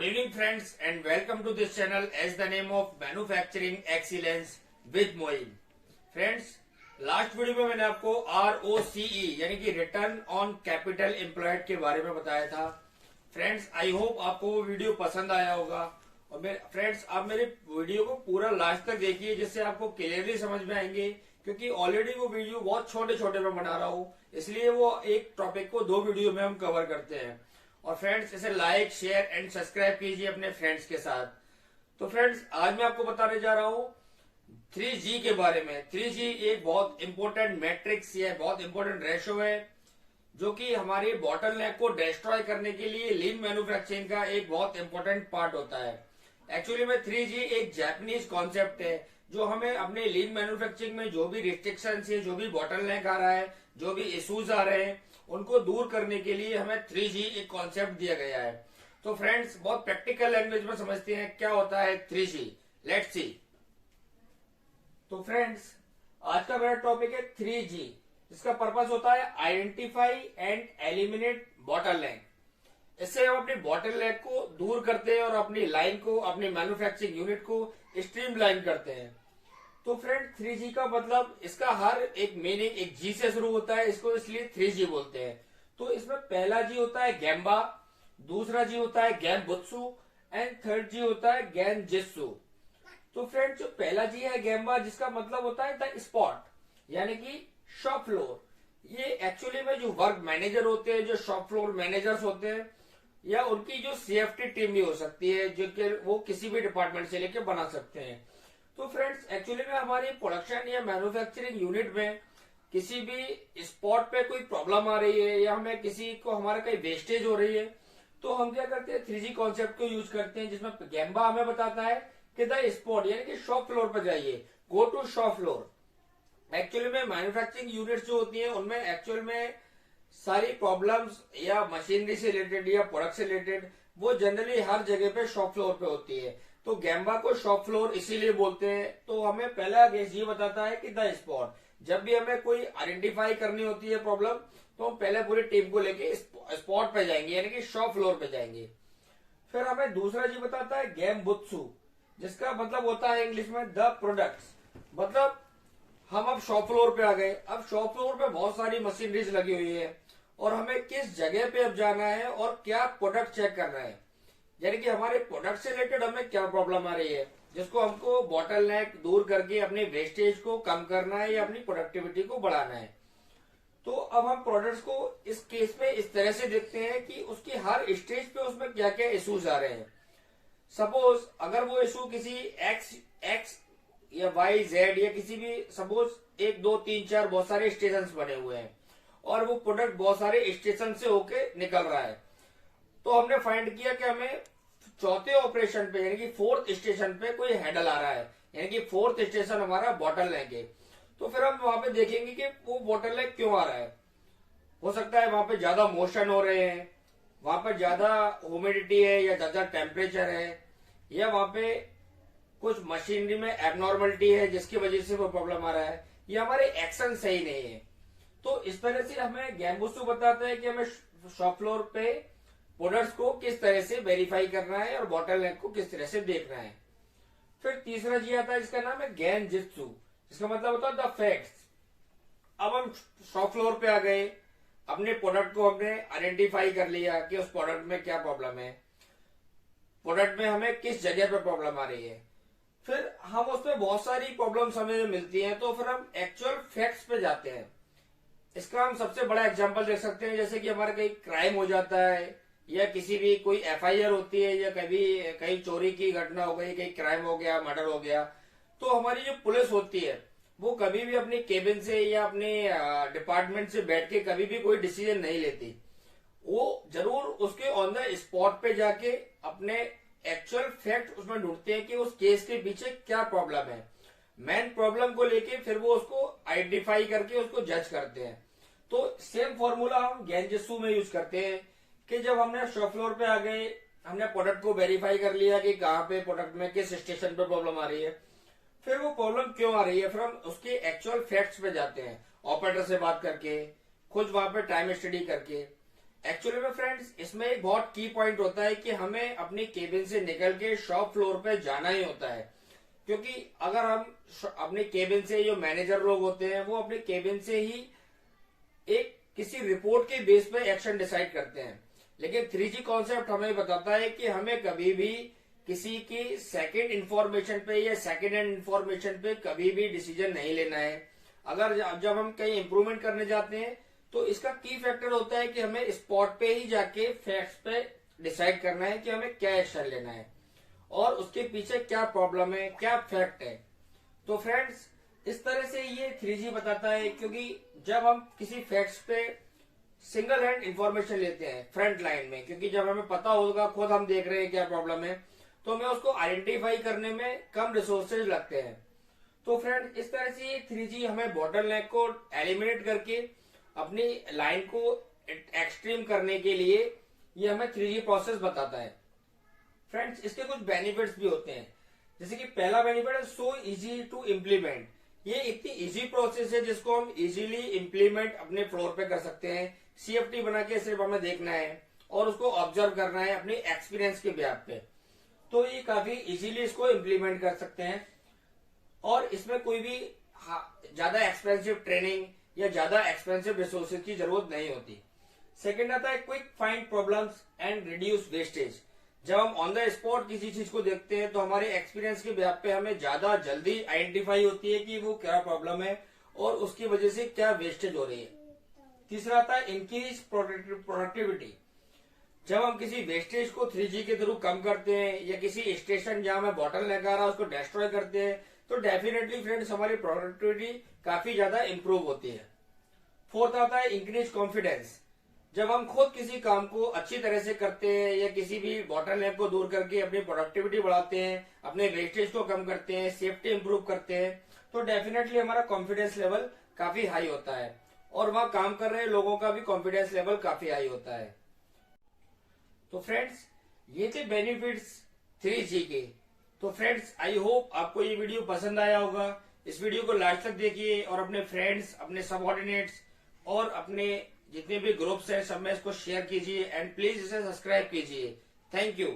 Good evening friends and welcome to this channel as the name of Manufacturing Excellence with Moin. Friends, last video में मैंने आपको ROCE यानी कि return on capital employed के बारे में बताया था। फ्रेंड्स, आई होप आपको वो वीडियो पसंद आया होगा और फ्रेंड्स आप मेरे वीडियो को पूरा लास्ट तक देखिए जिससे आपको क्लियरली समझ में आएंगे, क्योंकि ऑलरेडी वो वीडियो बहुत छोटे छोटे में बना रहा हूँ, इसलिए वो एक टॉपिक को दो वीडियो में हम कवर करते हैं। और फ्रेंड्स, इसे लाइक शेयर एंड सब्सक्राइब कीजिए अपने फ्रेंड्स के साथ। तो फ्रेंड्स, आज मैं आपको बताने जा रहा हूँ 3G के बारे में। 3G एक बहुत इंपॉर्टेंट मैट्रिक्स या बहुत इंपॉर्टेंट रेशो है जो कि हमारी बॉटलनेक को डिस्ट्रॉय करने के लिए लीन मैन्युफैक्चरिंग का एक बहुत इंपॉर्टेंट पार्ट होता है। एक्चुअली में 3G एक जापानीज कॉन्सेप्ट है जो हमें अपने लीन मैन्युफैक्चरिंग में जो भी रिस्ट्रिक्शंस है, जो भी बॉटलनेक आ रहा है, जो भी इश्यूज आ रहे हैं, उनको दूर करने के लिए हमें 3G एक कॉन्सेप्ट दिया गया है। तो फ्रेंड्स, बहुत प्रैक्टिकल लैंग्वेज में समझते हैं क्या होता है 3G। Let's see. तो फ्रेंड्स, आज का मेरा टॉपिक है 3G। इसका पर्पस होता है आइडेंटिफाई एंड एलिमिनेट बॉटलनेक। इससे हम अपनी बॉटलनेक को दूर करते हैं और अपनी लाइन को, अपनी मैन्युफैक्चरिंग यूनिट को स्ट्रीमलाइन करते हैं। तो फ्रेंड, 3G का मतलब, इसका हर एक मीनिंग एक G से शुरू होता है, इसको इसलिए 3G बोलते हैं। तो इसमें पहला G होता है गेम्बा, दूसरा G होता है गेनबुत्सु एंड थर्ड G होता है गेनजित्सु। तो फ्रेंड, जो पहला G है गेम्बा, जिसका मतलब होता है द स्पॉट यानी कि शॉप फ्लोर। ये एक्चुअली में जो वर्क मैनेजर होते हैं, जो शॉप फ्लोर मैनेजर्स होते हैं, या उनकी जो CFT टीम भी हो सकती है जो कि वो किसी भी डिपार्टमेंट से लेके बना सकते हैं। तो फ्रेंड्स, एक्चुअली में हमारी प्रोडक्शन या मैन्युफैक्चरिंग यूनिट में किसी भी स्पॉट पे कोई प्रॉब्लम आ रही है या हमें किसी को हमारा कहीं वेस्टेज हो रही है, तो हम क्या करते हैं 3G कॉन्सेप्ट को यूज करते हैं, जिसमें गेम्बा हमें बताता है कि द स्पॉट यानी कि शॉप फ्लोर पर जाइए, go to shop floor. Actually में मैन्युफैक्चरिंग यूनिट्स जो होती है उनमें एक्चुअल में सारी प्रॉब्लम्स या मशीनरी से रिलेटेड या प्रोडक्ट से रिलेटेड वो जनरली हर जगह पे शॉप फ्लोर पे होती है। तो गेम्बा को शॉप फ्लोर इसीलिए बोलते हैं। तो हमें पहला केस ये बताता है कि द स्पॉट, जब भी हमें कोई आइडेंटिफाई करनी होती है प्रॉब्लम, तो हम पहले पूरी टीम को लेके स्पॉट पे जाएंगे यानी कि शॉप फ्लोर पे जाएंगे। फिर हमें दूसरा जी बताता है गेमबुत्सु, जिसका मतलब होता है इंग्लिश में द प्रोडक्ट्स। मतलब हम अब शॉप फ्लोर पे आ गए। अब शॉप फ्लोर पे बहुत सारी मशीनरीज लगी हुई है और हमें किस जगह पे अब जाना है और क्या प्रोडक्ट चेक करना है, यानी कि हमारे प्रोडक्ट से रिलेटेड हमें क्या प्रॉब्लम आ रही है, जिसको हमको बॉटलनेक दूर करके अपने वेस्टेज को कम करना है या अपनी प्रोडक्टिविटी को बढ़ाना है। तो अब हम प्रोडक्ट्स को इस केस में इस तरह से देखते हैं कि उसकी हर स्टेज पे उसमें क्या क्या इश्यूज आ रहे हैं। सपोज अगर वो इशू किसी एक्स या YZ या किसी भी, सपोज 1 2 3 4 बहुत सारे स्टेशन बने हुए हैं और वो प्रोडक्ट बहुत सारे स्टेशन से होके निकल रहा है, तो हमने फाइंड किया कि हमें चौथे ऑपरेशन पे यानी कि 4th स्टेशन पे कोई हैंडल आ रहा है, यानी कि 4th स्टेशन हमारा बॉटलनेक है। तो फिर हम वहां पे देखेंगे कि वो बॉटलनेक क्यों आ रहा है। हो सकता है वहां पे ज्यादा मोशन हो रहे हैं, वहां पे ज्यादा ह्यूमिडिटी है या ज्यादा टेम्परेचर है, या वहां पे कुछ मशीनरी में एबनॉर्मलिटी है जिसकी वजह से वो प्रॉब्लम आ रहा है, या हमारे एक्शन सही नहीं है। तो इस तरह से हमें गेमबुत्सु बताता है कि हमें शॉप फ्लोर पे प्रोडक्ट्स को किस तरह से वेरीफाई करना है और बॉटलनेक को किस तरह से देखना है। फिर तीसरा जी आता है जिसका नाम है गेनजित्सु, जिसका मतलब होता है द फैक्ट्स। अब हम शॉप फ्लोर पे आ गए, अपने प्रोडक्ट को हमने आइडेंटिफाई कर लिया कि उस प्रोडक्ट में क्या प्रॉब्लम है, प्रोडक्ट में हमें किस जगह पे प्रॉब्लम आ रही है। फिर हम उसमें बहुत सारी प्रॉब्लम्स हमें मिलती हैं, तो फिर हम एक्चुअल फैक्ट्स पे जाते हैं। इसका हम सबसे बड़ा एग्जांपल देख सकते हैं, जैसे कि हमारा कहीं क्राइम हो जाता है या किसी भी कोई FIR होती है या कभी कहीं चोरी की घटना हो गई, कहीं क्राइम हो गया, मर्डर हो गया, तो हमारी जो पुलिस होती है वो कभी भी अपने केबिन से या अपने डिपार्टमेंट से बैठ के कभी भी कोई डिसीजन नहीं लेती। वो जरूर उसके ऑन द स्पॉट पे जाके अपने एक्चुअल फैक्ट उसमें ढूंढते हैं कि उस केस के पीछे क्या प्रॉब्लम है, मेन प्रॉब्लम को लेके फिर वो उसको आइडेंटिफाई करके उसको जज करते हैं। तो सेम फॉर्मूला हम गेनजित्सु में यूज करते हैं कि जब हमने शॉप फ्लोर पे आ गए, हमने प्रोडक्ट को वेरीफाई कर लिया कि कहाँ पे प्रोडक्ट में किस स्टेशन पे प्रॉब्लम आ रही है, फिर वो प्रॉब्लम क्यों आ रही है, फिर हम उसके एक्चुअल फैक्ट्स पे जाते हैं, ऑपरेटर से बात करके, खुद वहां पे टाइम स्टडी करके। एक्चुअली में फ्रेंड्स इसमें एक बहुत की पॉइंट होता है कि हमें अपनी केबिन से निकल के शॉप फ्लोर पे जाना ही होता है, क्योंकि अगर हम अपने केबिन से, जो मैनेजर लोग होते हैं वो अपने केबिन से ही एक किसी रिपोर्ट के बेस पे एक्शन डिसाइड करते हैं। लेकिन 3G कॉन्सेप्ट हमें बताता है कि हमें कभी भी किसी की सेकंड इंफॉर्मेशन पे या सेकंड हैंड इंफॉर्मेशन पे कभी भी डिसीजन नहीं लेना है। अगर जब हम कहीं इंप्रूवमेंट करने जाते हैं तो इसका की फैक्टर होता है कि हमें स्पॉट पे ही जाके फैक्ट्स पे डिसाइड करना है कि हमें क्या एक्शन लेना है और उसके पीछे क्या प्रॉब्लम है, क्या फैक्ट है। तो फ्रेंड्स इस तरह से ये 3G बताता है, क्योंकि जब हम किसी फैक्ट्स पे सिंगल हैंड इंफॉर्मेशन लेते हैं फ्रंट लाइन में, क्योंकि जब हमें पता होगा, खुद हम देख रहे हैं क्या प्रॉब्लम है, तो हमें उसको आइडेंटिफाई करने में कम रिसोर्सेज लगते हैं। तो फ्रेंड इस तरह से ये 3G हमें बॉटलनेक को एलिमिनेट करके अपनी लाइन को एक्सट्रीम करने के लिए ये हमें 3G प्रोसेस बताता है। फ्रेंड्स इसके कुछ बेनिफिट्स भी होते हैं, जैसे कि पहला बेनिफिट है सो इजी टू इम्प्लीमेंट। ये इतनी इजी प्रोसेस है जिसको हम इजीली इम्प्लीमेंट अपने फ्लोर पे कर सकते हैं। CFT बना के सिर्फ हमें देखना है और उसको ऑब्जर्व करना है अपनी एक्सपीरियंस के बेस पे, तो ये काफी इजीली इसको इम्प्लीमेंट कर सकते हैं और इसमें कोई भी ज्यादा एक्सपेंसिव ट्रेनिंग या ज्यादा एक्सपेंसिव रिसोर्सेज की जरूरत नहीं होती। सेकेंड आता है quick find problems and reduce wastage. जब हम ऑन द स्पॉट किसी चीज को देखते हैं तो हमारे एक्सपीरियंस के बेस पे हमें ज्यादा जल्दी आइडेंटिफाई होती है कि वो क्या प्रॉब्लम है और उसकी वजह से क्या वेस्टेज हो रही है। तीसरा आता है इंक्रीज प्रोडक्टिविटी। जब हम किसी वेस्टेज को 3G के थ्रू कम करते हैं या किसी स्टेशन जहां में बॉटल लगा रहा है उसको डिस्ट्रॉय करते हैं तो डेफिनेटली फ्रेंड्स हमारी प्रोडक्टिविटी काफी ज्यादा इंप्रूव होती है। फोर्थ आता है इंक्रीज कॉन्फिडेंस। जब हम खुद किसी काम को अच्छी तरह से करते हैं या किसी भी बॉटलनेक को दूर करके अपनी प्रोडक्टिविटी बढ़ाते हैं, अपने वेस्टेज को कम करते हैं, सेफ्टी इंप्रूव करते हैं, तो डेफिनेटली हमारा कॉन्फिडेंस लेवल काफी हाई होता है और वहां काम कर रहे लोगों का भी कॉन्फिडेंस लेवल काफी हाई होता है। तो फ्रेंड्स ये थे बेनिफिट्स 3G के। तो फ्रेंड्स आई होप आपको ये वीडियो पसंद आया होगा। इस वीडियो को लास्ट तक देखिए और अपने फ्रेंड्स, अपने सबऑर्डिनेट्स और अपने जितने भी ग्रुप्स हैं सब में इसको शेयर कीजिए एंड प्लीज इसे सब्सक्राइब कीजिए। Thank you.